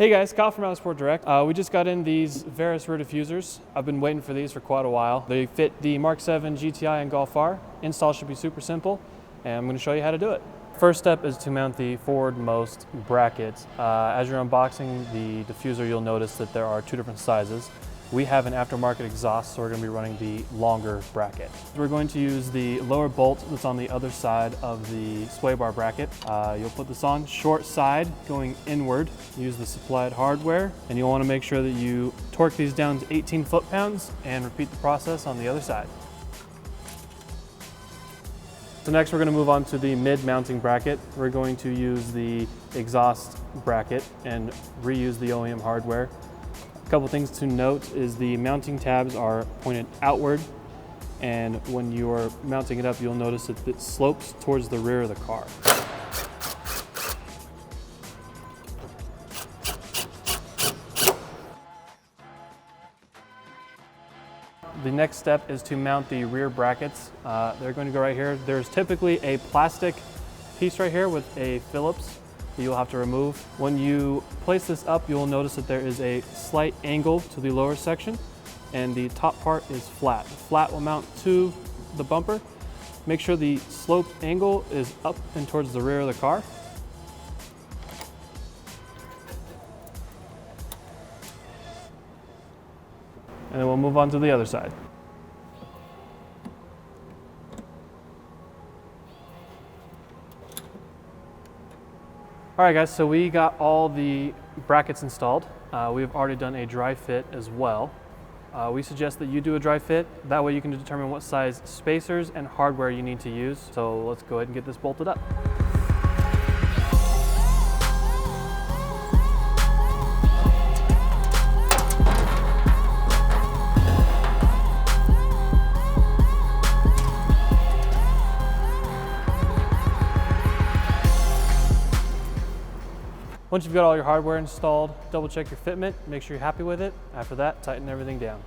Hey guys, Kyle from RallySport Direct. We just got in these Verus Rear Diffusers. I've been waiting for these for quite a while. They fit the MK7 GTI and Golf R. Install should be super simple, and I'm going to show you how to do it. First step is to mount the forwardmost bracket. As you're unboxing the diffuser, you'll notice that there are two different sizes. We have an aftermarket exhaust, so we're going to be running the longer bracket. We're going to use the lower bolt that's on the other side of the sway bar bracket. You'll put this on short side going inward. Use the supplied hardware, and you'll want to make sure that you torque these down to 18 foot-pounds and repeat the process on the other side. So next we're going to move on to the mid-mounting bracket. We're going to use the exhaust bracket and reuse the OEM hardware. A couple things to note is the mounting tabs are pointed outward, and when you are mounting it up, you'll notice that it slopes towards the rear of the car. The next step is to mount the rear brackets. They're going to go right here. There's typically a plastic piece right here with a Phillips that you'll have to remove. When you place this up, you'll notice that there is a slight angle to the lower section, and the top part is flat. The flat will mount to the bumper. Make sure the slope angle is up and towards the rear of the car. And then we'll move on to the other side. All right guys, so we got all the brackets installed. We've already done a dry fit as well. We suggest that you do a dry fit. That way you can determine what size spacers and hardware you need to use. So let's go ahead and get this bolted up. Once you've got all your hardware installed, double check your fitment, make sure you're happy with it. After that, tighten everything down.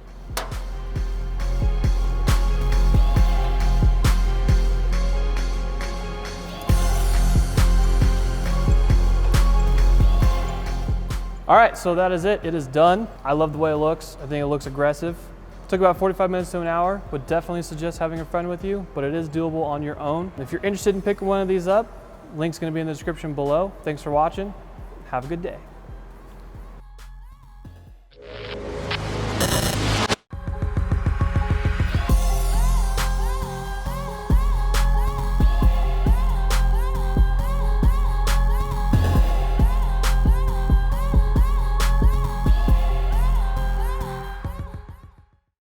All right, so that is it. It is done. I love the way it looks. I think it looks aggressive. It took about 45 minutes to an hour. Would definitely suggest having a friend with you, but it is doable on your own. If you're interested in picking one of these up, link's gonna be in the description below. Thanks for watching. Have a good day.